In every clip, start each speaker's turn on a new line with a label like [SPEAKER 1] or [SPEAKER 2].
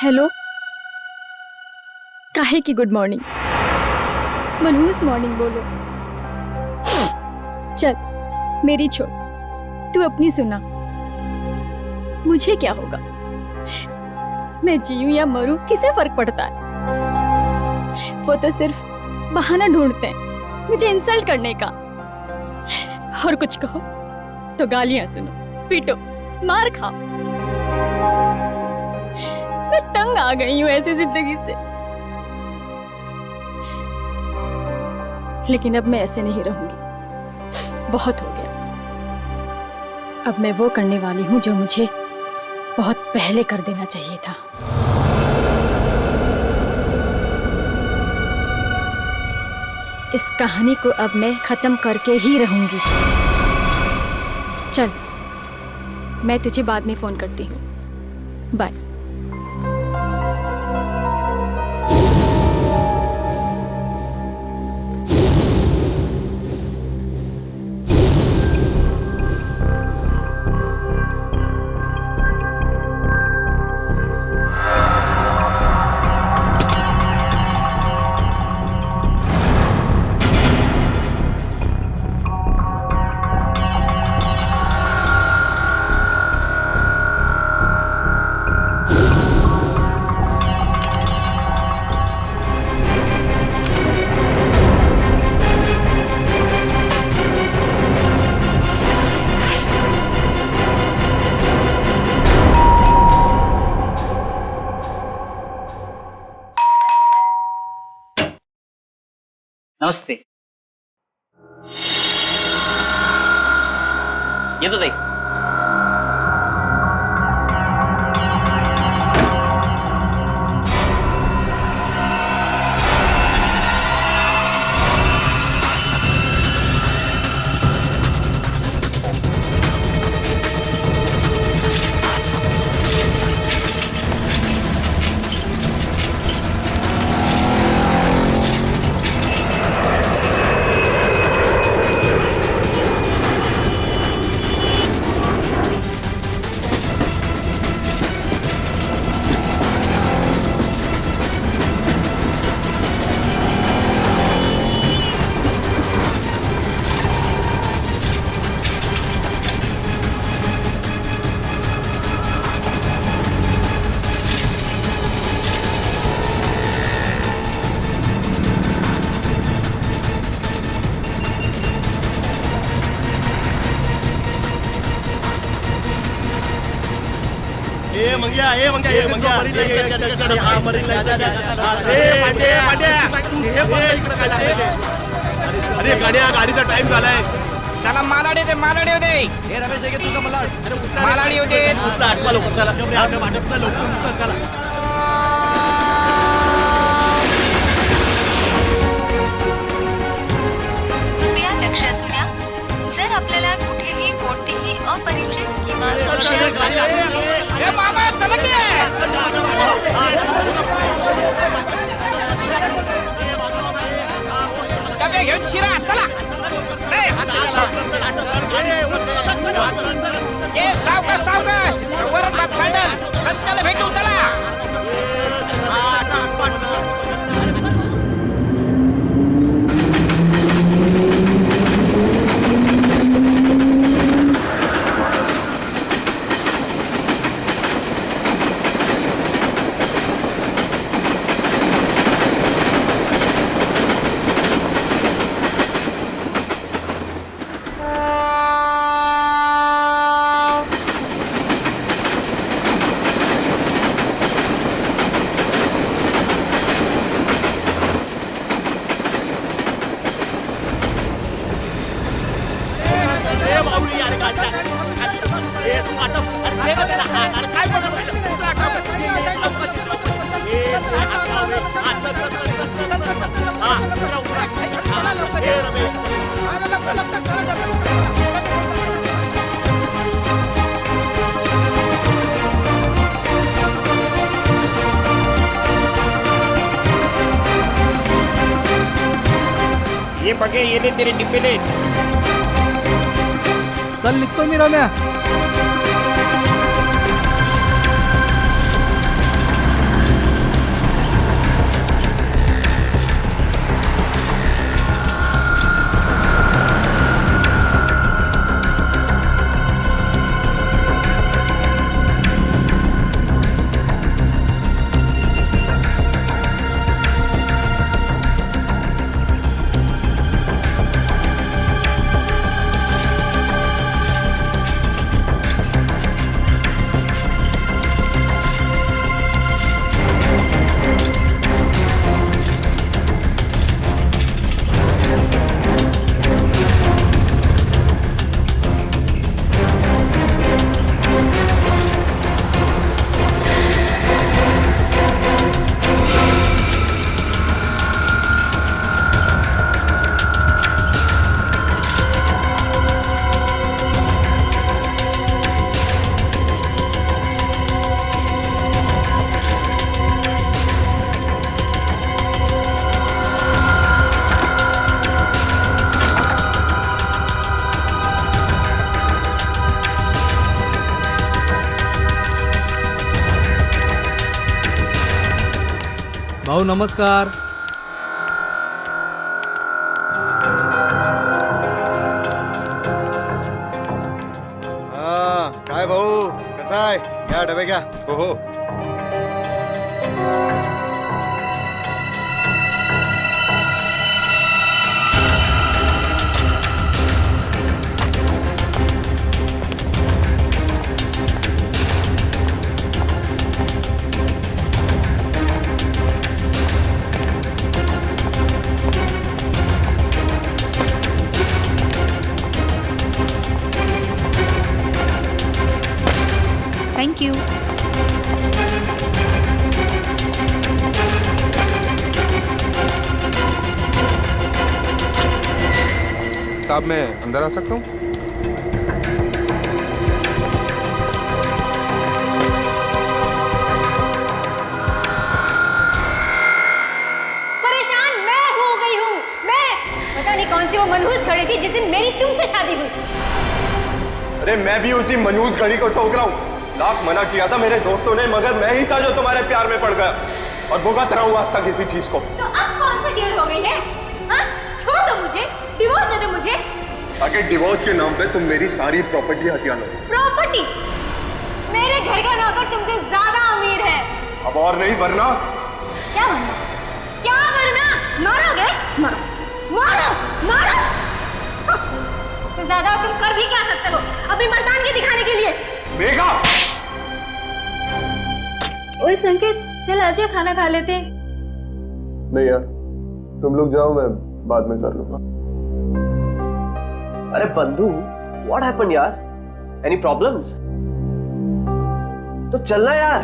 [SPEAKER 1] Hello, काहे की good morning? मनहूस मॉर्निंग बोलो। चल मेरी छोड़, तू अपनी सुना। मुझे क्या होगा, मैं जीऊं या मरूं किसे फर्क पड़ता है? वो तो सिर्फ बहाना ढूंढते हैं मुझे इंसल्ट करने का। और कुछ कहो तो गालियां सुनो, पीटो, मार खाओ। मैं तंग आ गई हूं ऐसी जिंदगी से। लेकिन अब मैं ऐसे नहीं रहूंगी, बहुत हो गया। अब मैं वो करने वाली हूं जो मुझे बहुत पहले कर देना चाहिए था। इस कहानी को अब मैं खत्म करके ही रहूंगी। चल, मैं तुझे बाद में फोन करती हूँ। बाय।
[SPEAKER 2] नमस्ते. येतो ताई.
[SPEAKER 3] अरे गाड्या, गाडीचा टाइम झालाय.
[SPEAKER 4] चला मालाडी होते, मालाडी होते.
[SPEAKER 3] हे रमेश आहे तुझा मला.
[SPEAKER 4] मालाडी होते.
[SPEAKER 3] आठवा लोक चला. वाटपला लोक चला.
[SPEAKER 5] कृपया लक्ष असू द्या. जर आपल्याला कुठेही कोणतीही अपरिचित किंवा संशयास्पद वस्तू दिसली,
[SPEAKER 4] ए मामा चला की. डबे घेऊन शिरा चला. ए सावकाश सावकाश. वरच बाप सँडल संताला भेटू चला. ये बघे येले तेरे डिब्बेले.
[SPEAKER 6] चल निघतो मी रम्या. भाऊ नमस्कार.
[SPEAKER 7] काय भाऊ कसा आहे? घ्या डबे घ्या. हो हो.
[SPEAKER 5] Thank you.
[SPEAKER 7] साहब मैं अंदर आ सकता हूँ?
[SPEAKER 1] परेशान मैं हो गई हूँ. मैं पता नहीं कौन सी वो मनहूस घड़ी थी जिस दिन मेरी तुमसे शादी हुई.
[SPEAKER 7] अरे मैं भी उसी मनहूस घड़ी को ठोक रहा हूँ. लाख मना किया था मेरे दोस्तों ने, मगर मैं ही था जो तुम्हारे प्यार में पड़ गया और भुगत रहा हूँ वास्ता किसी चीज को.
[SPEAKER 1] तो अब कौन सी देर हो गई है? हाँ? छोड़ दो मुझे, डिवोर्स दे दो मुझे.
[SPEAKER 7] ताकि डिवोर्स के नाम पे तुम मेरी सारी प्रॉपर्टी हथिया लो.
[SPEAKER 1] प्रॉपर्टी? मेरे घर का नौकर तुमसे ज्यादा अमीर है.
[SPEAKER 7] अब और नहीं वरना.
[SPEAKER 1] क्या वरना? क्या वरना? मारोगे? मारो मारो मारो. इससे ज्यादा तुम कर भी क्या सकते हो अपनी मर्दानगी दिखाने के लिए?
[SPEAKER 7] मेघा!
[SPEAKER 1] ओए संकेत, चल आजा खाना खा लेते.
[SPEAKER 7] नहीं यार, तुम लोग जाओ, मैं बाद में कर लूंगा.
[SPEAKER 8] अरे बंधु, व्हाट हैपेंड यार? Any problems? तो चलना यार,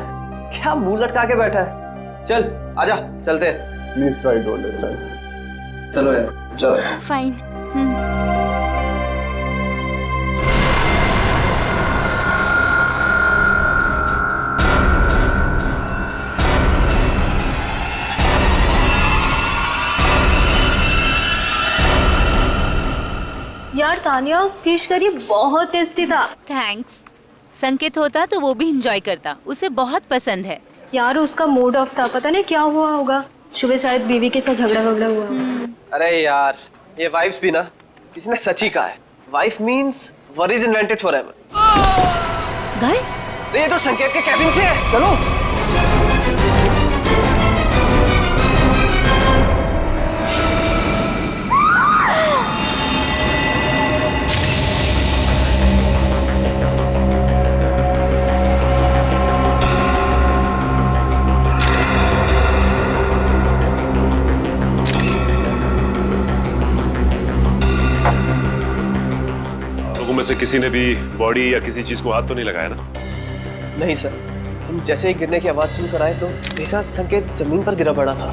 [SPEAKER 8] क्या मुंह लटका के बैठा है? चल आजा, चलते हैं.
[SPEAKER 7] Please try to understand.
[SPEAKER 8] चलो यार, चलो.
[SPEAKER 1] फाइन.
[SPEAKER 9] यार तानिया, फिश करी बहुत टेस्टी था.
[SPEAKER 5] थैंक्स. संकेत होता तो वो भी एंजॉय करता, उसे बहुत पसंद है.
[SPEAKER 9] यार उसका मूड ऑफ था, पता नहीं क्या हुआ होगा. सुबह शायद बीवी के साथ झगड़ा हुआ.
[SPEAKER 8] अरे यार, ये वाइफ्स भी ना, किसी ने सच ही कहा है. Wife means worries invented forever.
[SPEAKER 5] Guys,
[SPEAKER 8] ये तो संकेत के कैबिन से है. चलो.
[SPEAKER 3] में से किसी ने भी बॉडी या किसी चीज को हाथ तो नहीं लगाया ना?
[SPEAKER 8] नहीं सर, हम जैसे ही गिरने की आवाज सुनकर आए तो देखा संकेत जमीन पर गिरा पड़ा था.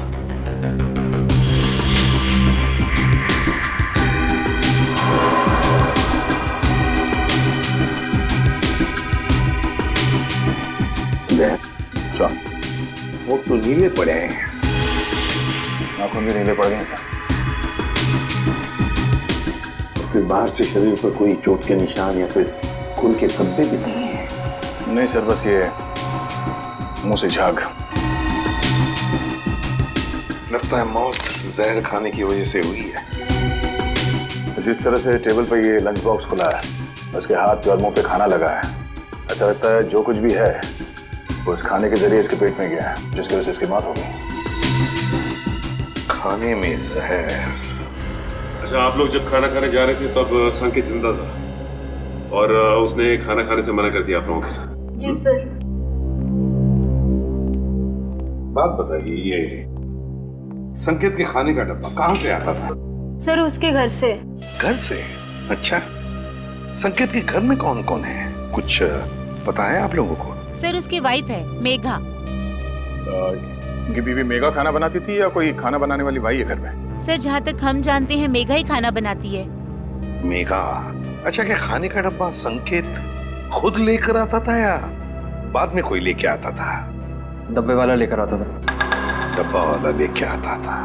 [SPEAKER 10] वो तो नीले पड़े हैं. नाखून भी नीले पड़ गए सर. फिर बाहर से शरीर पर कोई चोट के निशान या फिर खून के धब्बे भी नहीं है. नहीं सर, बस ये मुंह से झाग. लगता है मौत जहर खाने की वजह से हुई है. जिस तरह से टेबल पर ये लंच बॉक्स खुला है, उसके हाथ और मुंह पे खाना लगा है, ऐसा लगता है जो कुछ भी है वो उस खाने के जरिए इसके पेट में गया है, जिसकी वजह से इसकी मौत हो गई. खाने में जहर.
[SPEAKER 3] अच्छा, आप लोग जब खाना खाने जा रहे थे तब संकेत जिंदा था और उसने खाना खाने से मना कर दिया आप लोगों के साथ?
[SPEAKER 9] जी सर.
[SPEAKER 10] बात बताइए, ये संकेत के खाने का डब्बा कहाँ से आता था?
[SPEAKER 9] सर उसके घर से.
[SPEAKER 10] घर से? अच्छा, संकेत के घर में कौन कौन है, कुछ पता है आप लोगों को?
[SPEAKER 5] सर उसकी वाइफ है मेघा.
[SPEAKER 10] उनकी बीवी मेघा खाना बनाती थी या कोई खाना बनाने वाली भाई है घर में?
[SPEAKER 5] सर जहाँ तक हम जानते हैं मेघा ही खाना बनाती है.
[SPEAKER 10] मेघा? अच्छा, क्या खाने का डब्बा संकेत खुद लेकर आता था या बाद में कोई लेके आता था?
[SPEAKER 8] डब्बे वाला लेकर आता था.
[SPEAKER 10] डब्बा वाला लेके आता था.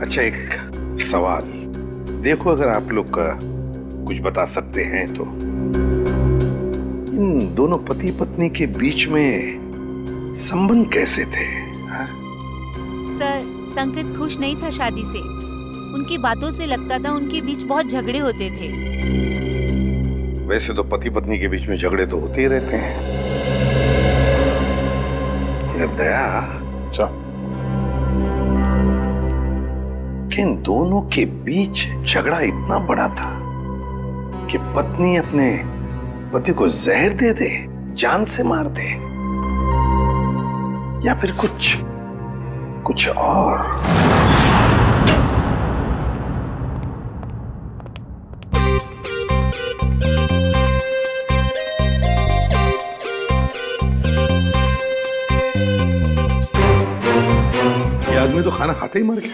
[SPEAKER 10] अच्छा, एक सवाल देखो, अगर आप लोग का कुछ बता सकते हैं तो, इन दोनों पति पत्नी के बीच में संबंध कैसे थे?
[SPEAKER 6] सर, संकेत खुश नहीं था शादी से। उनकी बातों से लगता था उनके बीच बहुत झगड़े होते थे।
[SPEAKER 10] वैसे तो पति पत्नी के बीच में झगड़े तो होते ही रहते हैं, मगर दया कि इन दोनों के बीच झगड़ा इतना बड़ा था कि पत्नी अपने पति को जहर दे दे, जान से मार दे, या फिर कुछ और। ये आदमी तो खाना खाते ही मर गया।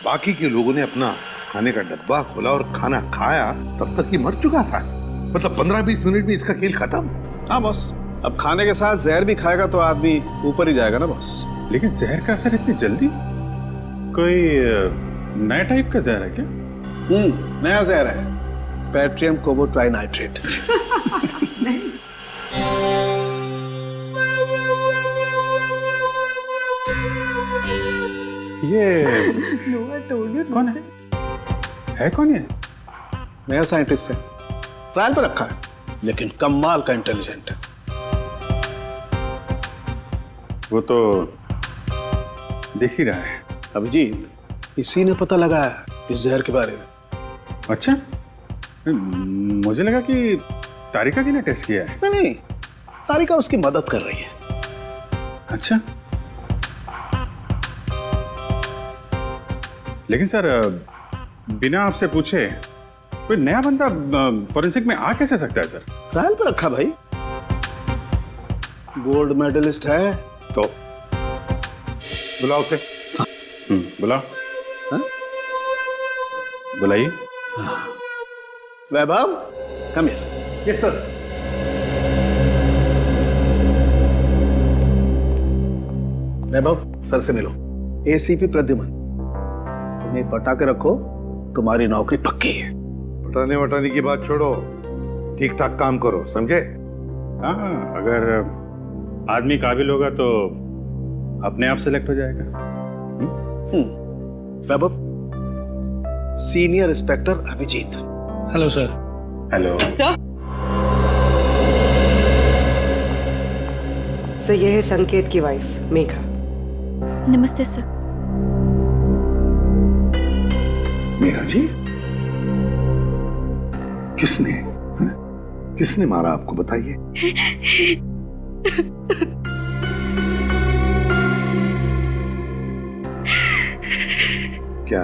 [SPEAKER 10] बाकी के लोगों ने अपना खाने का डब्बा खोला और खाना खाया, तब तक ये मर चुका था। मतलब 15-20 मिनट में इसका खेल खत्म।
[SPEAKER 11] हाँ बॉस, अब खाने के साथ जहर भी खाएगा तो आदमी ऊपर ही जाएगा ना बॉस।
[SPEAKER 12] लेकिन जहर का असर इतनी जल्दी? कोई नया टाइप का जहर है क्या?
[SPEAKER 11] नया जहर है, पैट्रियम कोबो ट्राइनाइट्रेट।
[SPEAKER 12] ये कौन है कौन ये?
[SPEAKER 11] नया साइंटिस्ट है, ट्रायल पर रखा है, लेकिन कमाल का इंटेलिजेंट है।
[SPEAKER 12] वो तो दिख ही रहा है।
[SPEAKER 11] अभिजीत, इसी ने पता लगाया इस जहर के बारे में।
[SPEAKER 12] अच्छा, मुझे लगा कि तारिका जी ने टेस्ट किया है।
[SPEAKER 11] नहीं, तारिका उसकी मदद कर रही है।
[SPEAKER 12] अच्छा, लेकिन सर बिना आपसे पूछे कोई नया बंदा फॉरेंसिक में आ कैसे सकता है सर?
[SPEAKER 11] ट्रायल पर रखा भाई, गोल्ड मेडलिस्ट है तो।
[SPEAKER 12] बुलाओ उसे। बुलाओ। बुलाइए।
[SPEAKER 11] Vaibhav, come here.
[SPEAKER 12] Yes sir.
[SPEAKER 11] Vaibhav, sir से मिलो। एसीपी प्रद्युमन, तुम्हें पटा के रखो, तुम्हारी नौकरी पक्की है।
[SPEAKER 10] पटाने वटाने की बात छोड़ो, ठीक ठाक काम करो, समझे?
[SPEAKER 12] हाँ, अगर आदमी काबिल होगा तो अपने आप सेलेक्ट हो जाएगा।
[SPEAKER 11] Vaibhav, senior inspector Abhijeet.
[SPEAKER 12] Hello sir. Hello
[SPEAKER 13] sir. Sir, ये है संकेत की वाइफ मेघा।
[SPEAKER 1] नमस्ते सर।
[SPEAKER 10] मेघा जी, किसने मारा आपको, बताइए। क्या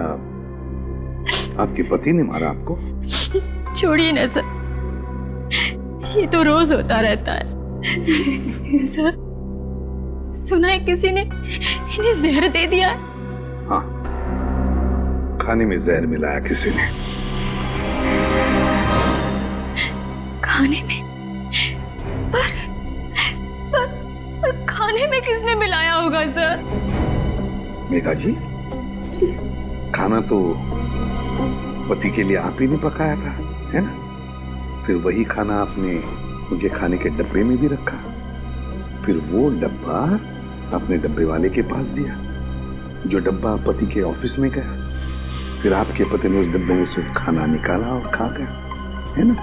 [SPEAKER 10] आपके पति ने मारा आपको?
[SPEAKER 1] छोड़िए ना सर, ये तो रोज होता रहता है। सर, सुना है किसी ने इन्हें जहर दे दिया है।
[SPEAKER 10] हाँ, खाने में जहर मिलाया किसी ने।
[SPEAKER 1] खाने में? पर खाने में किसने मिलाया होगा सर?
[SPEAKER 10] मेघा जी, खाना तो पति के लिए आप ही ने पकाया था, है ना? फिर वही खाना आपने उनके खाने के डब्बे में भी रखा, फिर वो डब्बा आपने डब्बे वाले के पास दिया, जो डब्बा पति के ऑफिस में गया, फिर आपके पति ने उस डब्बे में से खाना निकाला और खा गया, है ना?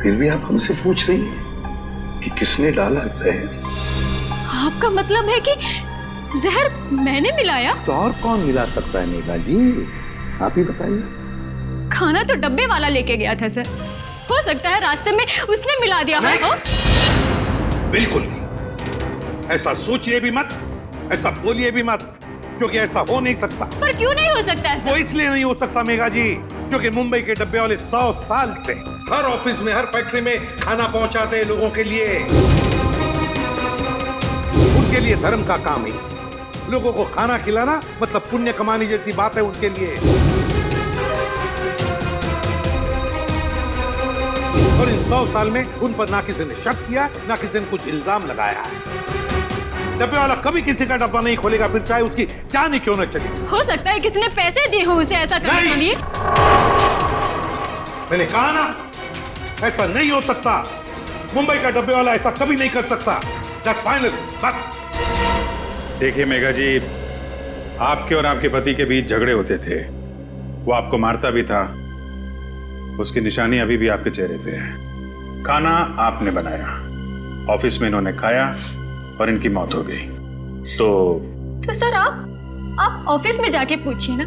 [SPEAKER 10] फिर भी आप हमसे पूछ रही हैं कि किसने डाला जहर?
[SPEAKER 1] आपका मतलब है कि जहर मैंने मिलाया?
[SPEAKER 10] तो और कौन मिला सकता है मेघा जी, आप ही बताइए।
[SPEAKER 1] खाना तो डब्बे वाला लेके गया था सर, हो सकता है रास्ते में उसने मिला दिया हो।
[SPEAKER 10] बिल्कुल, ऐसा सोचिए भी मत, ऐसा बोलिए भी मत, क्योंकि ऐसा हो नहीं सकता।
[SPEAKER 1] पर क्यों नहीं हो सकता है?
[SPEAKER 10] वो इसलिए नहीं हो सकता मेघा जी, क्योंकि मुंबई के डब्बे वाले 100 साल से हर ऑफिस में, हर फैक्ट्री में खाना पहुंचाते हैं लोगों के लिए। उनके लिए धर्म का काम है, लोगों को खाना खिलाना मतलब पुण्य कमाने जैसी बात है उनके लिए। और इन 100 साल में उन पर ना किसी ने शक किया, ना किसी ने कुछ इल्जाम लगाया है। डब्बे वाला कभी किसी का डब्बा नहीं खोलेगा, फिर चाहे उसकी जान ही क्यों न चली।
[SPEAKER 1] हो सकता है किसी ने पैसे दिए हो उसे ऐसा करने के लिए।
[SPEAKER 10] मैंने कहा ना, ऐसा नहीं हो सकता। मुंबई का डब्बे वाला ऐसा कभी नहीं कर सकता। That's final, बस।
[SPEAKER 12] देखिए मेघा जी, आपके और आपके पति के बीच झगड़े होते थे, वो आपको मारता भी था, उसकी निशानी अभी भी आपके चेहरे पे है। खाना आपने बनाया, ऑफिस में इन्होंने खाया और इनकी मौत हो गई। तो
[SPEAKER 1] सर आप ऑफिस में जाके पूछिए ना,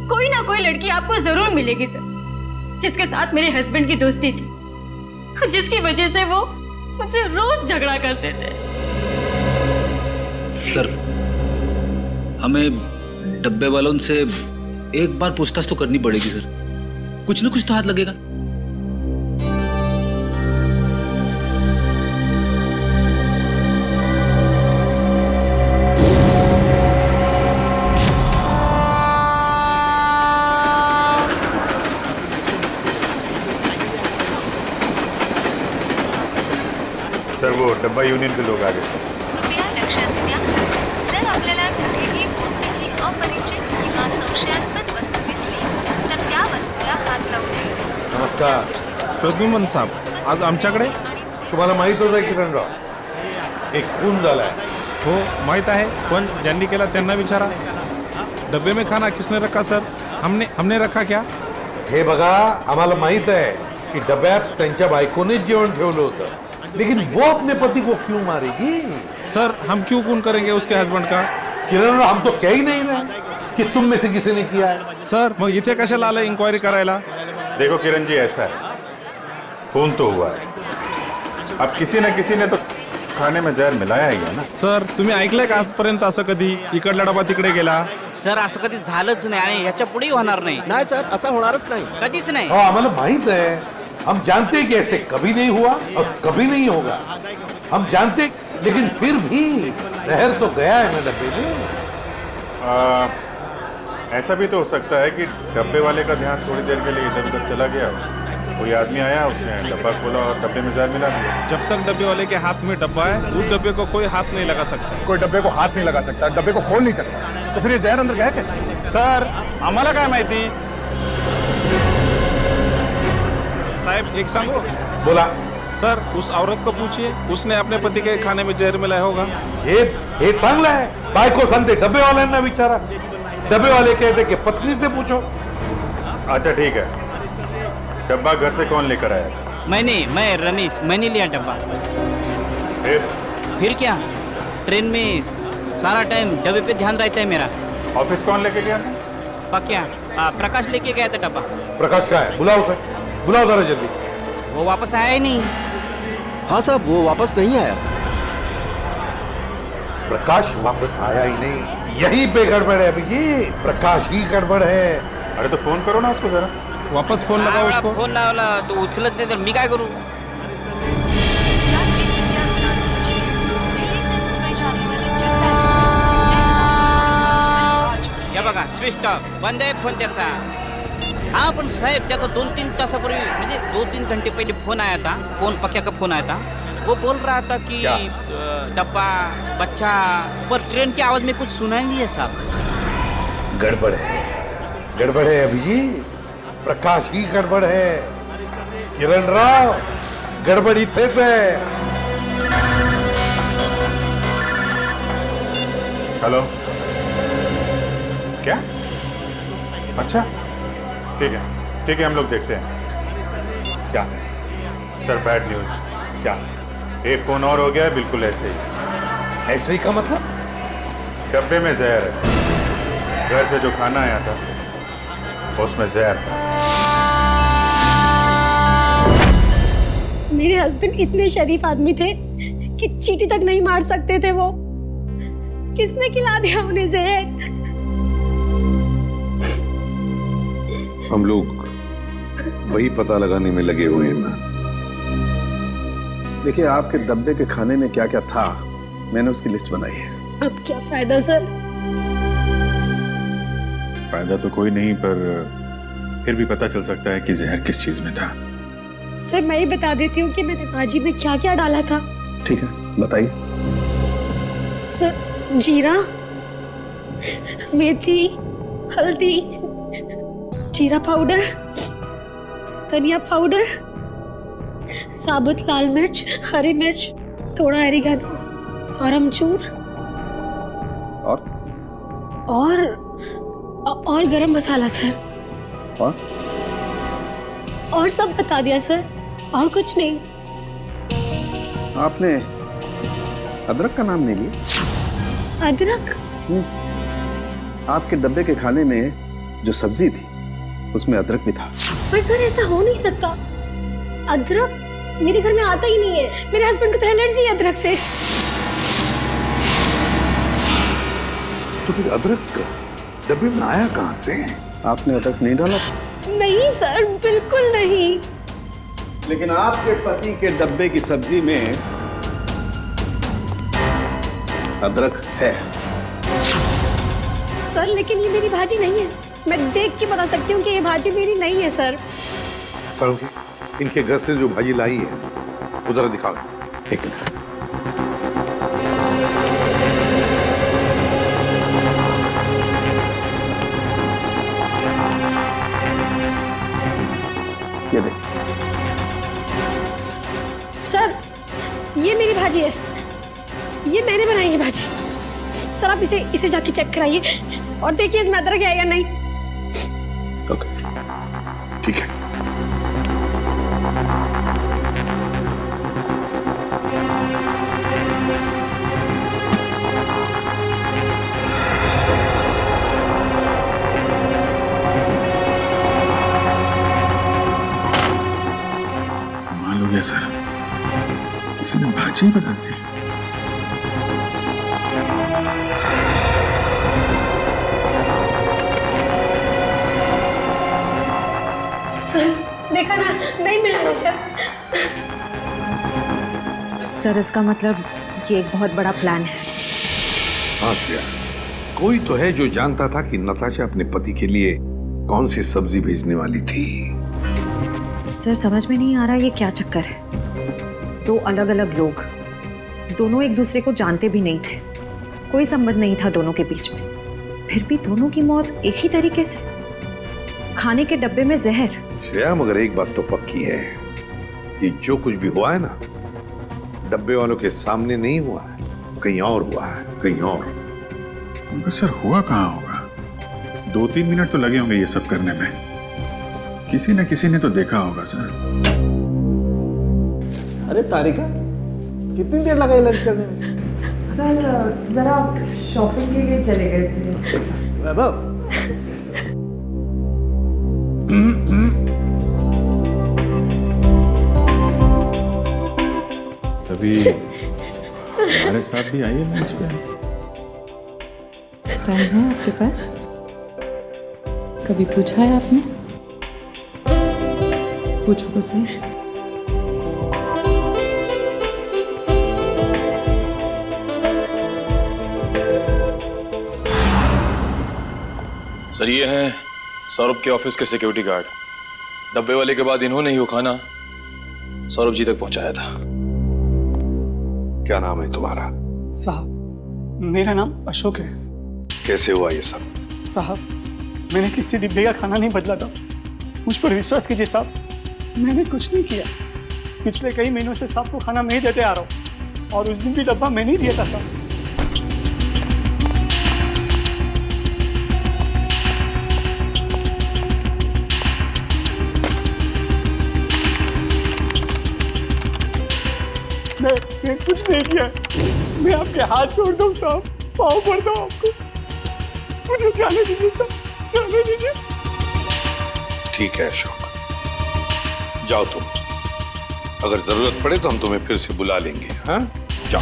[SPEAKER 1] कोई ना कोई लड़की आपको जरूर मिलेगी सर, जिसके साथ मेरे हस्बैंड की दोस्ती थी, जिसकी वजह से वो मुझसे रोज झगड़ा करते थे।
[SPEAKER 11] सर, हमें डब्बे वालों से एक बार पूछताछ तो करनी पड़ेगी सर, कुछ ना कुछ तो हाथ लगेगा।
[SPEAKER 12] सर वो डब्बा यूनियन के लोग आ गए सर।
[SPEAKER 5] कृपया लक्ष असू द्या, जर आपल्याला कुठेही कोणतीही अपरिचित किंवा संशयास्पद वस्तू दिसली तर त्या वस्तूला हात लावू नये.
[SPEAKER 14] नमस्कार प्रद्युम्न साहेब, आज आमच्याकडे तुम्हाला माहीतच आहे किरणराव, एक खून झालाय.
[SPEAKER 15] हो माहीत आहे, पण ज्यांनी केला त्यांना विचारा. डब्बे में खाना किसने रखा सर? हमने रखा क्या?
[SPEAKER 14] हे बघा, आम्हाला माहित आहे की डब्यात त्यांच्या बायकोनेच जेवण ठेवलं होतं, लेकिन वो अपने पति को क्यों मारेगी?
[SPEAKER 15] सर हम क्यों खून करेंगे उसके हस्बैंड का?
[SPEAKER 14] किरण, हम तो कह ही नहीं रहे कि तुम में से किसी ने किया है.
[SPEAKER 15] सर मग इथे कशाला आलं इंक्वायरी करायला?
[SPEAKER 12] देखो किरण जी, ऐसा है, खून तो हुआ है, अब किसी न किसी ने तो खाने में जहर मिलाया ही है ना.
[SPEAKER 15] सर तुम्ही ऐकलंय का आजपर्यंत असं कधी इकडला डबा तिकडे गेला?
[SPEAKER 4] सर असं कधी झालंच नाही आणि याच्या पुढेही होणार नाही.
[SPEAKER 14] नाही सर, असं होणारच नाही,
[SPEAKER 4] कधीच नाही.
[SPEAKER 14] आम्हाला माहित है, हम जानते हैं कि ऐसे कभी नहीं हुआ और कभी नहीं होगा. हम जानते, लेकिन फिर भी जहर तो गया है ना डब्बे में.
[SPEAKER 12] ऐसा भी तो हो सकता है कि डब्बे वाले का ध्यान थोड़ी देर के लिए इधर उधर चला गया, कोई आदमी आया, उसने डब्बा खोला और डब्बे में जहर मिला दिया.
[SPEAKER 15] जब तक डब्बे वाले के हाथ में डब्बा है, उस डब्बे को कोई हाथ नहीं लगा सकता.
[SPEAKER 12] कोई डब्बे को हाथ नहीं लगा सकता, डब्बे को खोल नहीं सकता, तो फिर ये जहर अंदर गया कैसे?
[SPEAKER 15] सर आम्हाला काय माहिती. साहब एक सांगो.
[SPEAKER 14] बोला.
[SPEAKER 15] सर उस औरत को पूछिए, उसने अपने पति के खाने में जहर मिलाया होगा.
[SPEAKER 14] हे चांगलं आहे, बायको सांगते डब्बे वाल्यांना विचारा, डब्बे वाले कहते कि पत्नी से पूछो.
[SPEAKER 12] अच्छा ठीक है, डब्बा घर से कौन लेकर आया?
[SPEAKER 4] मैं रमेश, मैंने लिया डब्बा. फिर क्या, ट्रेन में सारा टाइम डब्बे पे ध्यान रहता है मेरा.
[SPEAKER 12] ऑफिस कौन लेके गया?
[SPEAKER 4] पक्या प्रकाश लेके गया था डब्बा.
[SPEAKER 14] प्रकाश का है? बुलाओ सर, बुलाओ जरा जल्दी.
[SPEAKER 4] वो वापस आया ही नहीं.
[SPEAKER 14] हाँ साहब, वो वापस नहीं आया. प्रकाश वापस आया ही नहीं, यही पे गड़बड़ है अभिजीत, प्रकाश ही गड़बड़ है.
[SPEAKER 12] अरे तो फोन करो ना उसको जरा.
[SPEAKER 15] वापस फोन लगाओ उसको.
[SPEAKER 4] फोन लावला तो उचलत नाही, तर मी काय करू? या बघा स्विच ऑफ, बंद आहे फोन त्याचा. हाँ पण साहेब, त्याचा 2-3 तासापूर्वी, म्हणजे 2-3 घंटे पहले फोन आया था. पक्या का फोन आया था. वो बोल रहा था कि डब्बा, बच्चा, पर ट्रेन की आवाज में कुछ सुनाई नहीं है साहब.
[SPEAKER 14] गड़बड़ है अभिजीत, प्रकाश ही गड़बड़ है. किरण राव, गड़बड़ इथेच है.
[SPEAKER 12] हेलो, क्या? अच्छा ठीक है, हम लोग देखते हैं.
[SPEAKER 14] क्या
[SPEAKER 12] सर, बैड न्यूज.
[SPEAKER 14] क्या?
[SPEAKER 12] एक फोन और हो गया है, बिल्कुल ऐसे ही.
[SPEAKER 14] ऐसे ही का मतलब?
[SPEAKER 12] डब्बे में जहर है, घर से जो खाना आया था उसमें जहर था.
[SPEAKER 9] मेरे हस्बैंड इतने शरीफ आदमी थे कि चींटी तक नहीं मार सकते थे. वो किसने खिला दिया उन्हें जहर?
[SPEAKER 10] हम लोग वही पता लगाने में लगे हुए हैं.
[SPEAKER 11] देखिए, आपके डब्बे के खाने में क्या क्या था, मैंने उसकी लिस्ट बनाई है.
[SPEAKER 9] अब क्या फायदा सर?
[SPEAKER 12] फायदा तो कोई नहीं, पर फिर भी पता चल सकता है कि जहर किस चीज में था.
[SPEAKER 9] सर मैं ही बता देती हूँ कि मैंने भाजी में क्या क्या डाला था.
[SPEAKER 11] ठीक है, बताइए.
[SPEAKER 9] सर, जीरा, मेथी, हल्दी, जीरा पाउडर, धनिया पाउडर, साबुत लाल मिर्च, हरी मिर्च, थोड़ा एरिगानो और अमचूर. और गरम मसाला सर। और सब बता दिया सर, और कुछ नहीं।
[SPEAKER 11] आपने अदरक का नाम नहीं लिया?
[SPEAKER 9] अदरक?
[SPEAKER 11] आपके डब्बे के खाने में जो सब्जी थी उसमें अदरक भी था।
[SPEAKER 9] पर सर ऐसा हो नहीं सकता, अदरक मेरे घर में आता ही नहीं है। मेरे हस्बैंड को तो एलर्जी है अदरक से।
[SPEAKER 14] तो फिर अदरक डब्बे में आया कहां से?
[SPEAKER 11] आपने अदरक नहीं डाला था?
[SPEAKER 9] नहीं सर, बिल्कुल नहीं।
[SPEAKER 11] लेकिन आपके पति के डब्बे की सब्जी में अदरक है।
[SPEAKER 9] सर लेकिन ये मेरी भाजी नहीं है, मैं देख के बता सकती हूँ कि ये भाजी मेरी नहीं है सर।
[SPEAKER 14] इनके घर से जो भाजी लाई है वो जरा दिखाओ।
[SPEAKER 11] एक मिनट। ये देख।
[SPEAKER 9] सर ये मेरी भाजी है, ये मैंने बनाई है भाजी। सर आप इसे जाके चेक कराइए और देखिए इसमें अदरक है या नहीं।
[SPEAKER 14] ओके, ठीक है।
[SPEAKER 12] कमाल हो गया सर, किसी ने भाजी बना दी।
[SPEAKER 9] सर देखा ना, नहीं मिला ना सर।
[SPEAKER 6] सर इसका मतलब ये एक बहुत बड़ा प्लान है।
[SPEAKER 14] हाँ श्रेया, कोई तो है जो जानता था कि नताशा अपने पति के लिए कौन सी सब्जी भेजने वाली थी।
[SPEAKER 6] सर समझ में नहीं आ रहा ये क्या चक्कर है। दो अलग अलग लोग, दोनों एक दूसरे को जानते भी नहीं थे, कोई संबंध नहीं था दोनों के बीच में, फिर भी दोनों की मौत एक ही तरीके से, खाने के डब्बे में जहर।
[SPEAKER 14] श्रेया मगर एक बात तो पक्की है कि जो कुछ भी हुआ है ना, डब्बे वालों के सामने नहीं हुआ है, कहीं और हुआ है, कहीं और।
[SPEAKER 12] सर हुआ कहाँ होगा? 2-3 मिनट तो लगे होंगे ये सब करने में, किसी न किसी ने तो देखा होगा सर।
[SPEAKER 11] अरे तारिका, कितनी देर लगाई लंच करने में?
[SPEAKER 13] सर जरा शॉपिंग के लिए चले गए थे।
[SPEAKER 11] वैभव,
[SPEAKER 12] तभी हमारे साथ भी आइए लंच पे।
[SPEAKER 13] टाइम है आपके पास? कभी पूछा है आपने? पूछो तो सही।
[SPEAKER 16] सर ये हैं सौरभ के ऑफिस के सिक्योरिटी गार्ड। डब्बे वाले के बाद इन्होंने ही वो खाना सौरभ जी तक पहुंचाया था।
[SPEAKER 14] क्या नाम है तुम्हारा?
[SPEAKER 17] साहब मेरा नाम अशोक है।
[SPEAKER 14] कैसे हुआ ये सब?
[SPEAKER 17] साहब मैंने किसी डिब्बे का खाना नहीं बदला था, मुझ पर विश्वास कीजिए साहब, मैंने कुछ नहीं किया। पिछले कई महीनों से साहब को खाना मैं ही देते आ रहा हूँ और उस दिन भी डब्बा मैंने ही दिया था साहब। मैं कुछ नहीं किया, मैं आपके हाथ जोड़ता हूँ साहब, पाँव पड़ता हूँ आपको, मुझे जाने दीजिए साहब, जाने दीजिए।
[SPEAKER 14] ठीक है अशोक, जाओ तुम, अगर जरूरत पड़े तो हम तुम्हें फिर से बुला लेंगे। हाँ जाओ।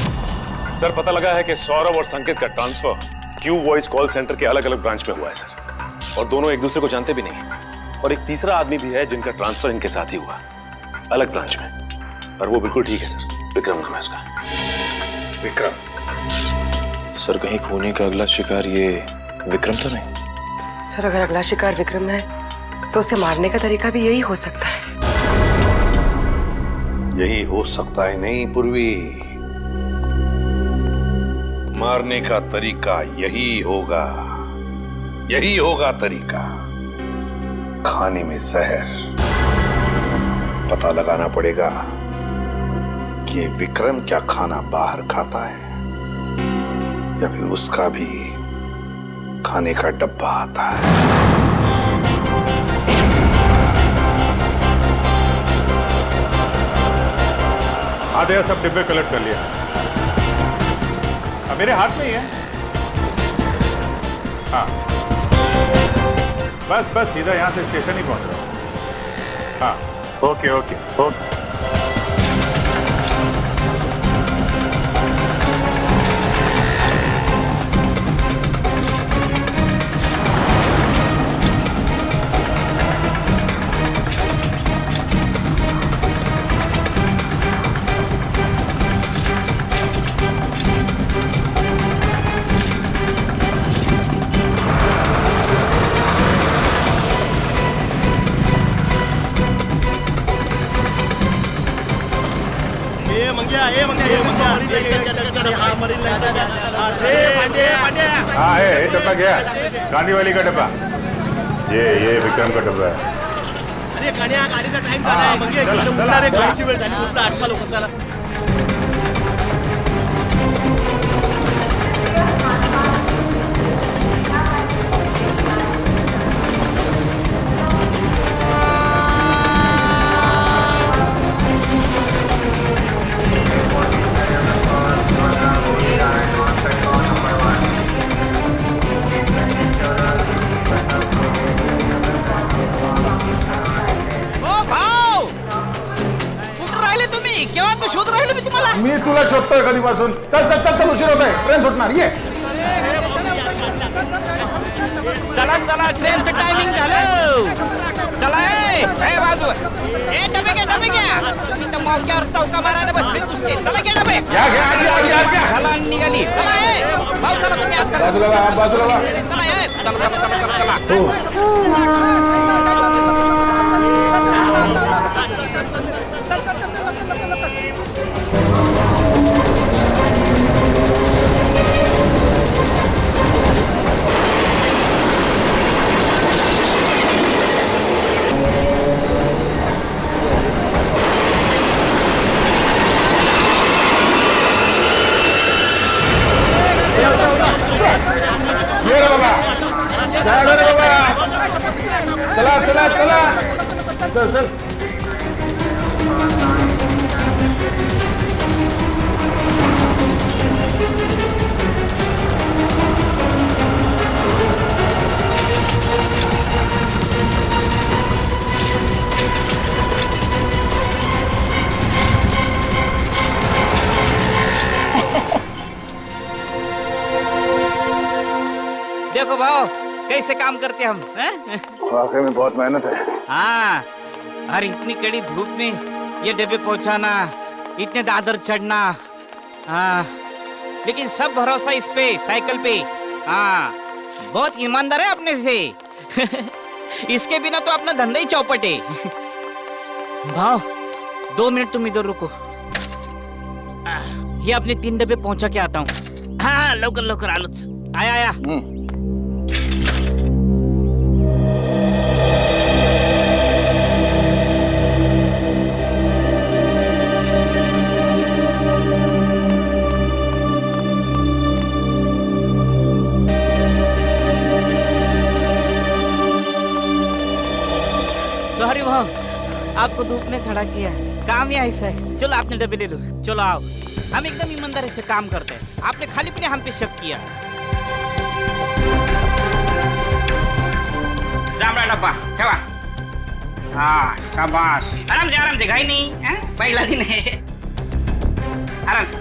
[SPEAKER 3] सर पता लगा है कि सौरभ और संकेत का transfer Q voice call centre के अलग अलग ब्रांच में हुआ है सर, और दोनों एक दूसरे को जानते भी नहीं। और एक तीसरा आदमी भी है जिनका ट्रांसफर इनके साथ ही हुआ, अलग ब्रांच में, और वो बिल्कुल ठीक है सर। विक्रम नाम है उसका।
[SPEAKER 14] विक्रम?
[SPEAKER 16] सर कहीं खूनी का अगला शिकार ये विक्रम तो नहीं?
[SPEAKER 13] सर अगर अगला शिकार विक्रम है तो उसे मारने का तरीका भी यही हो सकता है।
[SPEAKER 14] यही हो सकता है नहीं पूर्वी, मारने का तरीका यही होगा, यही होगा तरीका। खाने में जहर, पता लगाना पड़ेगा कि ये विक्रम क्या खाना बाहर खाता है या फिर उसका भी
[SPEAKER 10] खाने का डब्बा आता है।
[SPEAKER 12] हाँ दया, सब डिब्बे कलेक्ट कर लिया। अब मेरे हाथ में ही है। हाँ बस बस सीधा यहाँ से स्टेशन ही पहुँच रहा हूँ। हाँ ओके ओके ओके। हाँ है डब्बा गया, गांधी वाली का डब्बा। ये विक्रम का डब्बा है।
[SPEAKER 18] अरे गाड़ीचा टाइम झाला, गाडीची वेळ झाली, अटका लवकर चला।
[SPEAKER 12] मी तुला शोधतोय कधीपासून। चल चल चल चल, उशीर होतोय, ट्रेन सुटणार। ये
[SPEAKER 4] चला चला, ट्रेनचं टायमिंग झालं। चला ए बाजू, ए डबे घ्या। तुम्ही तर मौक्यावर चौका मारायला बसले नुसते। चला घ्या डबे, चला निघाली। चला ए भाऊ, चला तुम्ही आत चला।
[SPEAKER 12] बाजूला
[SPEAKER 4] चला ए, चला।
[SPEAKER 12] ये रे बाबा, चला चला चला, चल चल।
[SPEAKER 4] देखो भाव कैसे काम करते हम हैं?
[SPEAKER 10] वाकई में बहुत मेहनत है।
[SPEAKER 4] हाँ, और इतनी कड़ी धूप में ये डब्बे पहुंचाना, इतने दादर चढ़ना। हाँ, लेकिन सब भरोसा इस पे, साइकिल पे। हाँ, बहुत ईमानदार है अपने से। इसके बिना तो अपना धंधा ही चौपट है। भाव 2 मिनट तुम इधर रुको, ये अपने 3 डब्बे पहुंचा के आता हूँ। हाँ लवकर लवकर आलोच। आया। सॉरी भाव, आपको धूप में खड़ा किया। काम ही ऐसा है। चलो आपने डब्बे ले लो, चलो आओ। हम एकदम ईमानदारी से काम करते हैं। आपने खाली पीने हम पे शक किया। जामड़ा डब्बा ठेवा। हाँ शाबाश, आराम से घाई नहीं है, पहला दिन है। आराम से।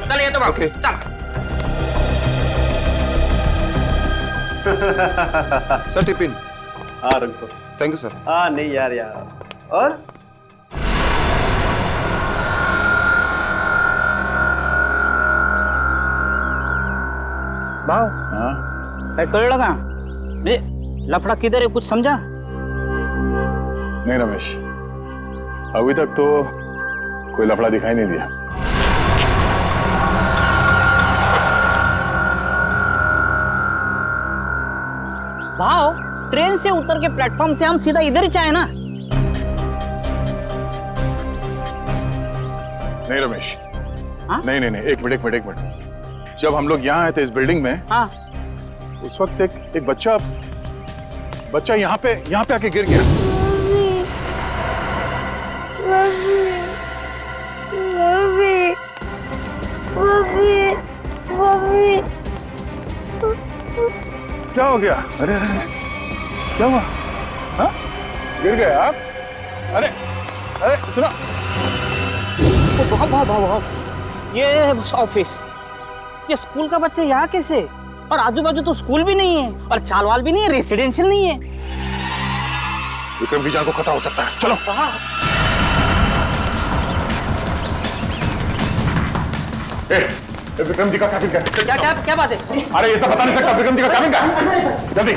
[SPEAKER 4] चलो ये तो बाबू चलो।
[SPEAKER 7] Sir tiffin.
[SPEAKER 18] हाँ रख दो।
[SPEAKER 7] Thank you sir.
[SPEAKER 18] हाँ नहीं यार और
[SPEAKER 4] भाव काय कळलं का? लफड़ा किधर है, कुछ समझा?
[SPEAKER 10] नहीं रमेश, अभी तक तो कोई लफड़ा दिखाई नहीं दिया।
[SPEAKER 4] भाव ट्रेन से उतर के प्लेटफॉर्म से हम सीधा इधर ही चाहे ना।
[SPEAKER 10] नहीं रमेश,
[SPEAKER 12] नहीं नहीं नहीं, एक मिनट। जब हम लोग यहाँ आए थे इस बिल्डिंग में,
[SPEAKER 4] हाँ,
[SPEAKER 12] उस वक्त एक बच्चा यहाँ पे आके गिर गया। क्या हो गया? अरे अरे क्या हुआ? हाँ? गिर गए आप? अरे अरे सुनो,
[SPEAKER 4] भाव ये ऑफिस, ये स्कूल का बच्चा यहाँ कैसे? और आजू बाजू तो स्कूल भी नहीं है और चालवाल भी नहीं है, रेसिडेंशियल नहीं है।
[SPEAKER 12] विक्रम की जान को खतरा हो सकता है, चलो। विक्रम जी का कैबिन का
[SPEAKER 4] क्या बात है?
[SPEAKER 12] अरे ये सब बता नहीं सकता, विक्रम जी का कैबिन का, जल्दी।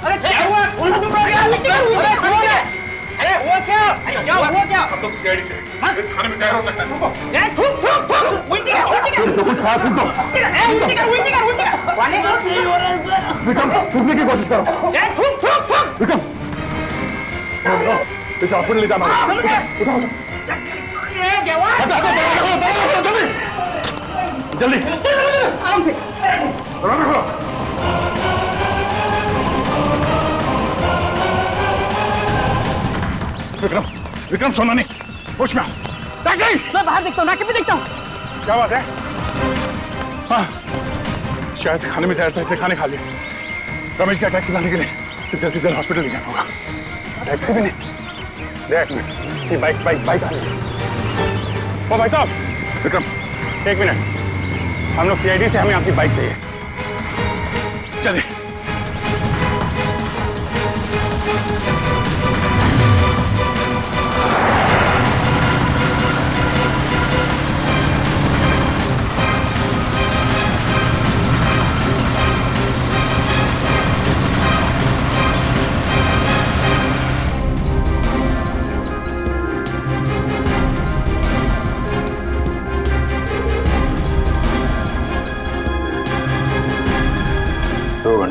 [SPEAKER 4] अरे क्या हुआ? हुआ क्या?
[SPEAKER 12] हम लोग सीआईडी से इस खाने में जहर हो सकता है। रुको। विक्रम, थूकने की कोशिश करो। विक्रम, इसे हॉस्पिटल ले जाना होगा। जल्दी आराम से। विक्रम सोना नहीं, होश में आओ।
[SPEAKER 4] मैं बाहर देखता हूँ, नाके पे देखता हूँ।
[SPEAKER 12] क्या बात है? हाँ, शायद खाने में जहर था, इसलिए खाने खा लिया। रमेश का टैक्सी लाने के लिए जल्दी जल्दी हॉस्पिटल ले जाना होगा। टैक्सी भी नहीं, देख ये बाइक आ रही है। ओ भाई साहब, विक्रम एक मिनट, हम लोग सीआईडी से, हमें आपकी बाइक चाहिए, चलिए।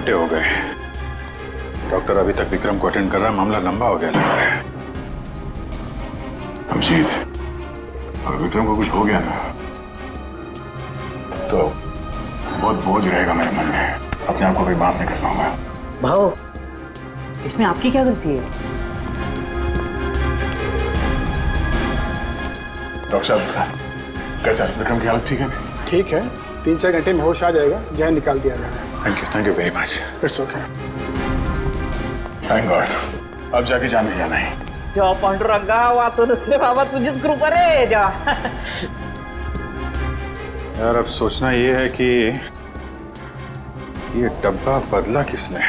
[SPEAKER 12] हो गए, डॉक्टर अभी तक विक्रम को अटेंड कर रहा है, मामला लंबा हो गया लग रहा है। अमशीद, अगर विक्रम को कुछ हो गया ना तो बहुत बोझ रहेगा मेरे मन में, अपने आप को भी माफ नहीं कर पाऊंगा।
[SPEAKER 4] भाव, इसमें आपकी क्या गलती है?
[SPEAKER 12] डॉक्टर साहब, कैसा है विक्रम की हालत? ठीक है?
[SPEAKER 17] ठीक है, 3-4 घंटे में होश आ जाएगा, जहर निकाल दिया जाएगा।
[SPEAKER 12] Thank you very much.
[SPEAKER 17] It's okay.
[SPEAKER 12] Thank God, अब जाके जाने जाना है।
[SPEAKER 4] जेव्हा पांडुरंगा वाचून रे बाबा, तुझीच कृपा रे जेव्हा।
[SPEAKER 12] यार अब सोचना ये है कि ये डब्बा बदला किसने?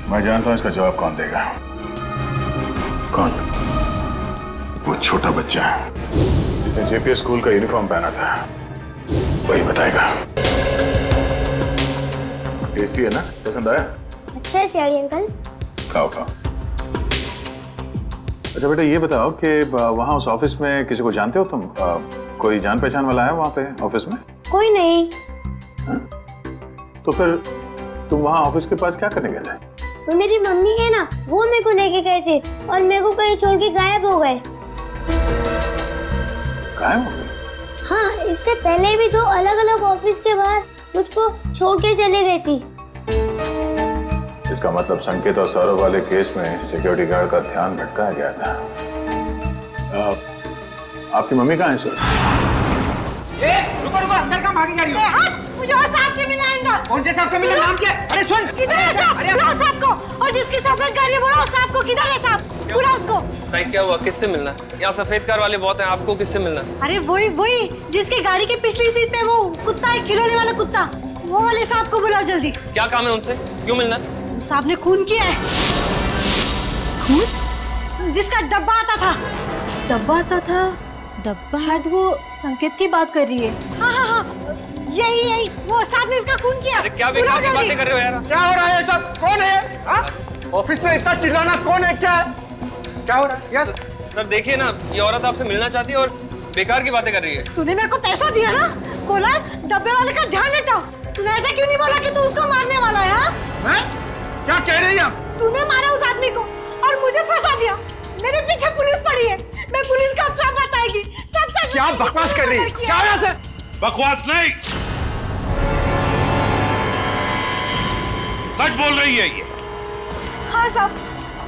[SPEAKER 12] मैं जानता हूं इसका जवाब कौन देगा। कौन? वो छोटा बच्चा जिसने जेपीएस स्कूल का यूनिफॉर्म पहना था, वही बताएगा। टेस्टी है ना? पसंद आया?
[SPEAKER 9] अच्छा है सियाड़ी अंकल।
[SPEAKER 12] खाओ। अच्छा बेटा, ये बताओ कि वहाँ उस ऑफिस में किसी को जानते हो तुम? कोई जान पहचान वाला है वहाँ पे ऑफिस में?
[SPEAKER 9] कोई नहीं।
[SPEAKER 12] तो फिर तुम वहाँ ऑफिस के पास क्या करने गए थे?
[SPEAKER 9] वो मेरी मम्मी है ना, वो मेरे को लेके गए थे और मेरे को कहीं छोड़ के गायब हो गए।
[SPEAKER 12] गायब हो गए?
[SPEAKER 9] हाँ, इससे पहले भी 2 अलग-अलग ऑफिस के बाहर मुझको छोड़ के चले गई थी।
[SPEAKER 12] इसका मतलब संकेत और सौरभ वाले केस में सिक्योरिटी गार्ड का ध्यान भटकाया गया था। आपकी मम्मी कहाँ है इस वक्त?
[SPEAKER 4] रुको, अंदर कहाँ भागी जा रही हो?
[SPEAKER 19] मुझे और साहब से मिलना है अंदर।
[SPEAKER 4] कौन से साहब से मिलना? नाम क्या? अरे सुन,
[SPEAKER 19] किधर है साहब? बुलाओ साहब को, और जिसकी सफेद गाड़ी है बुलाओ साहब को। किधर है साहब? बुलाओ उसको।
[SPEAKER 8] क्या हुआ? किससे मिलना? यहाँ सफेद कार वाले बहुत हैं, आपको किससे मिलना?
[SPEAKER 19] अरे वही जिसकी गाड़ी के पिछली सीट पे वो कुत्ता है, खिलौने वाला कुत्ता, वो वाले साहब को बुलाओ जल्दी।
[SPEAKER 8] क्या काम है उनसे? क्यों मिलना?
[SPEAKER 19] साहब ने खून किया है। खून? जिसका डब्बा आता था।
[SPEAKER 1] डब्बा आता था? डब्बा? शायद वो संकेत की बात कर रही है।
[SPEAKER 19] हाँ, यही वो साहब ने इसका खून किया।
[SPEAKER 8] क्या बेकार की बातें कर रहे हो यार?
[SPEAKER 17] क्या हो रहा है सब? कौन है? ऑफिस में इतना चिल्लाना कौन है? क्या है? क्या हो रहा है? यस
[SPEAKER 8] सर देखिए ना, ये औरत आपसे मिलना चाहती है और बेकार की बातें कर रही है।
[SPEAKER 19] तूने मेरे को पैसा दिया ना, बोला डब्बे वाले का ध्यान हटाओ। तूने ऐसा क्यों नहीं बोला कि तू उसको मारने वाला है?
[SPEAKER 17] मैं? क्या कह रही है?
[SPEAKER 19] तूने मारा उस आदमी को और मुझे फंसा दिया। मेरे पीछे पुलिस पड़ी है, मैं पुलिस को अब सब बताएगी। सब सच।
[SPEAKER 17] क्या बकवास कर रही है? क्या है ऐसे?
[SPEAKER 14] बकवास नहीं, सच बोल रही है ये।
[SPEAKER 19] हाँ साहब,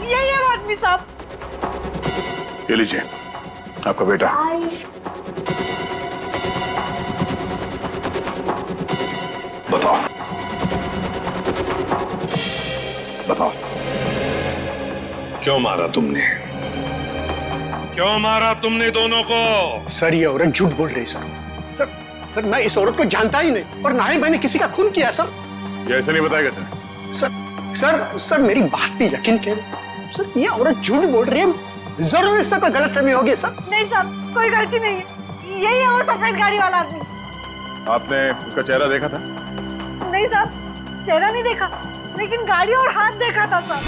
[SPEAKER 19] यही है वो आदमी साहब।
[SPEAKER 12] ये लीजिए आपका बेटा।
[SPEAKER 10] बताओ बताओ, क्यों मारा तुमने? क्यों मारा तुमने दोनों को?
[SPEAKER 17] सर ये औरत झूठ बोल रही है सर। सर मैं इस औरत को जानता ही नहीं और ना ही मैंने किसी का खून किया सर।
[SPEAKER 12] ये ऐसे नहीं बताएगा सर।
[SPEAKER 17] सर मेरी बात पे यकीन करें सर, ये औरत झूठ बोल रही है। जरूर इससे कोई गलतफहमी होगी सर।
[SPEAKER 19] नहीं साहब, कोई गलती नहीं है, यही है वो सफेद गाड़ी वाला आदमी।
[SPEAKER 12] आपने उसका चेहरा देखा था?
[SPEAKER 19] नहीं साहब, चेहरा नहीं देखा, लेकिन गाड़ी और हाथ देखा था साहब।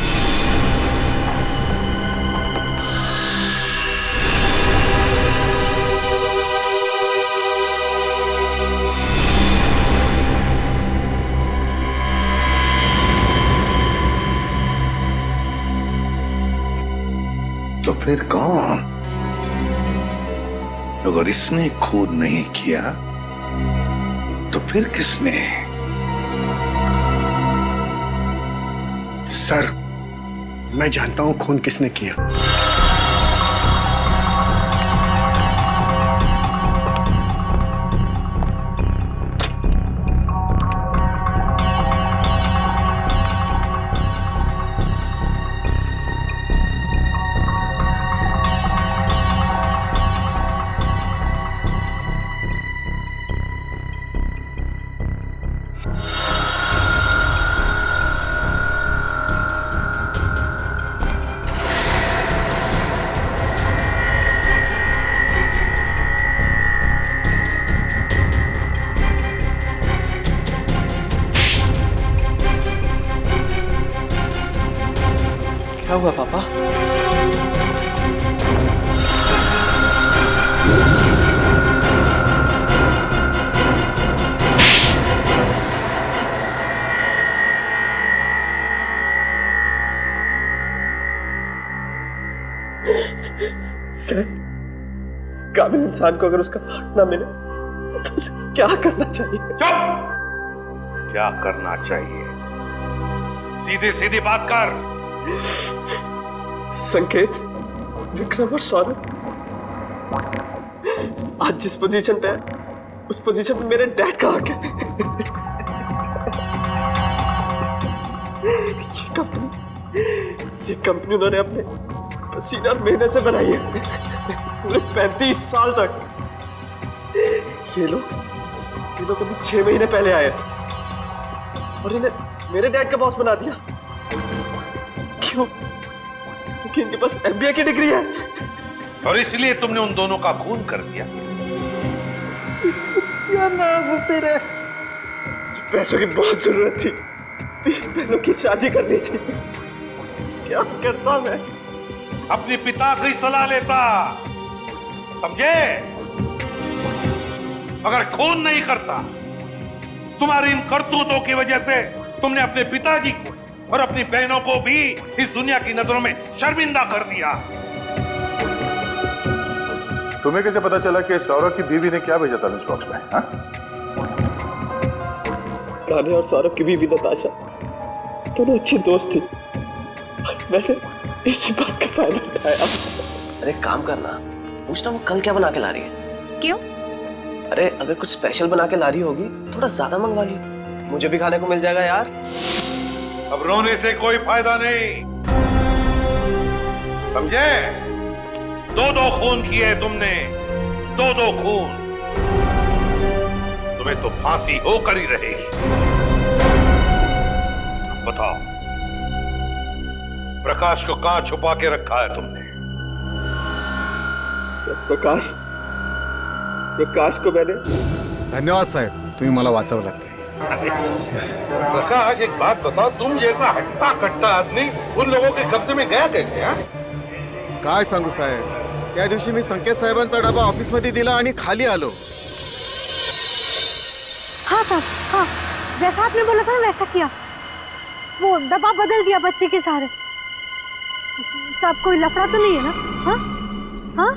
[SPEAKER 10] तो फिर कौन? अगर इसने खून नहीं किया तो फिर किसने?
[SPEAKER 17] सर मैं जानता हूं खून किसने किया।
[SPEAKER 8] क्या हुआ पापा? सर, काबिल इंसान को अगर उसका हक ना मिले तो उसे क्या करना चाहिए?
[SPEAKER 10] चुप! क्या करना चाहिए? सीधी सीधी बात कर।
[SPEAKER 8] संकेत, विक्रम और सौरभ आज जिस पोजीशन पे है उस पोजीशन पे मेरे डैड का हक है। ये कंपनी उन्होंने अपने पसीना और मेहनत से बनाई है पूरे 35 साल तक। ये लोग अभी 6 महीने पहले आए और इन्हें मेरे डैड का बॉस बना दिया। क्यों? क्योंकि इनके पास MBA की डिग्री है
[SPEAKER 10] और इसलिए तुमने उन दोनों का खून कर दिया।
[SPEAKER 8] क्या नाज तेरे। पैसों की बहुत जरूरत थी, 3 बहनों की शादी करनी थी। क्या करता मैं?
[SPEAKER 10] अपने पिता की सलाह लेता, समझे? अगर खून नहीं करता, तुम्हारी इन करतूतों की वजह से तुमने अपने पिताजी को और अपनी बहनों को भी इस दुनिया की नजरों में शर्मिंदा कर दिया।
[SPEAKER 12] तुम्हें कैसे पता चला कि सौरभ की बीवी ने क्या भेजा था लंच बॉक्स में? हाँ?
[SPEAKER 8] कान्हा और सौरभ की बीवी नताशा दोनों अच्छी दोस्त थी। मैंने इसी बात का फायदा उठाया। अरे काम करना, पूछना वो कल क्या बना के ला रही है।
[SPEAKER 1] क्यों?
[SPEAKER 8] अरे अगर कुछ स्पेशल बना के ला रही होगी थोड़ा ज्यादा मंगवा लियो, मुझे भी खाने को मिल जाएगा यार।
[SPEAKER 10] अब रोने से कोई फायदा नहीं, समझे? 2-2 खून किए तुमने, 2-2 खून। तुम्हें तो फांसी होकर ही रहेगी। बताओ, प्रकाश को कहां छुपा के रखा है तुमने?
[SPEAKER 8] सर प्रकाश को मैंने।
[SPEAKER 20] धन्यवाद साहेब, तुम्ही मला वाचवलात।
[SPEAKER 14] प्रकाश एक बात बताओ, तुम जैसा हट्टा कट्टा आदमी उन लोगों के कब्जे में गया कैसे? हाँ?
[SPEAKER 20] काय सांगू साहेब, त्या दिवशी मी संकेत साहेबांचा डबा ऑफिसमध्ये दिला आणि खाली आलो.
[SPEAKER 19] हाँ साहब, हाँ जैसा आपने बोला था ना वैसा किया. वो डब्बा बदल दिया बच्चे के सहारे. साहब कोई लफड़ा तो नहीं है ना? हाँ हाँ.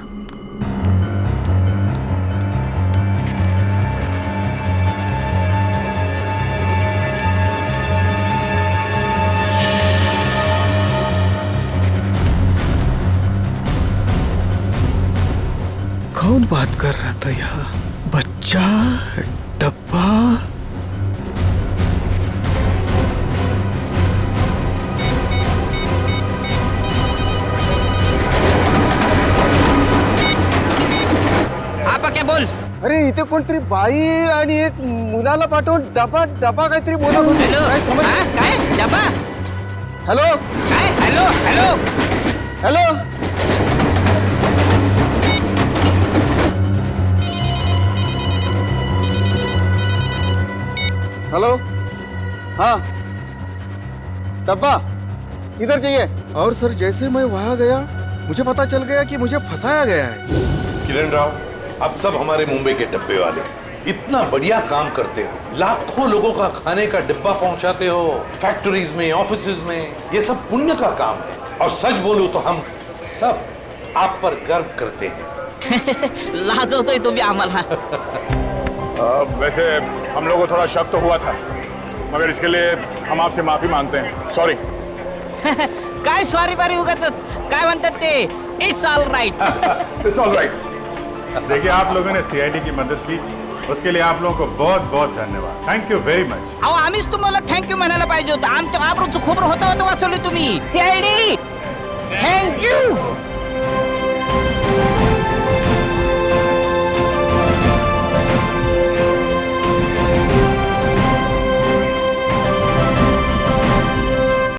[SPEAKER 17] कौन बात कर रहा था यहाँ? बच्चा, डब्बा.
[SPEAKER 4] आपा क्या बोल?
[SPEAKER 8] अरे इथे कोणतरी बाई आणि एक मुलाला पाठवून डबा डबा काहीतरी बोलत होते.
[SPEAKER 4] काय डबा?
[SPEAKER 8] हॅलो
[SPEAKER 4] काय? Hello hello
[SPEAKER 8] hello. हेलो. हाँ डब्बा किधर चाहिए?
[SPEAKER 20] और सर जैसे मैं वहां गया मुझे पता चल गया कि मुझे फंसाया गया है.
[SPEAKER 14] किरण राव, आप सब हमारे मुंबई के डब्बे वाले इतना बढ़िया काम करते हो, लाखों लोगों का खाने का डिब्बा पहुंचाते हो, फैक्ट्रीज में, ऑफिसेज में. ये सब पुण्य का काम है और सच बोलूं तो हम सब आप पर गर्व करते हैं.
[SPEAKER 4] लाजवतोय तुम्ही आम्हाला.
[SPEAKER 3] वैसे हम लोगों को थोड़ा शक तो हुआ था, मगर इसके लिए हम आपसे माफी मांगते हैं. सॉरी.
[SPEAKER 4] काय स्वारी बारी उगाच काय म्हणतात ते, it's all right.
[SPEAKER 12] It's all right. देखिए, आप लोगों ने सीआईडी की मदद की, उसके लिए आप लोगों को बहुत बहुत धन्यवाद. Thank you very much.
[SPEAKER 4] अहो आम्हीच तुम्हाला थँक्यू म्हणायला पाहिजे होतं. आमच्या आबरूचं खोबरं होतं वाचवले तुम्ही. CID thank you.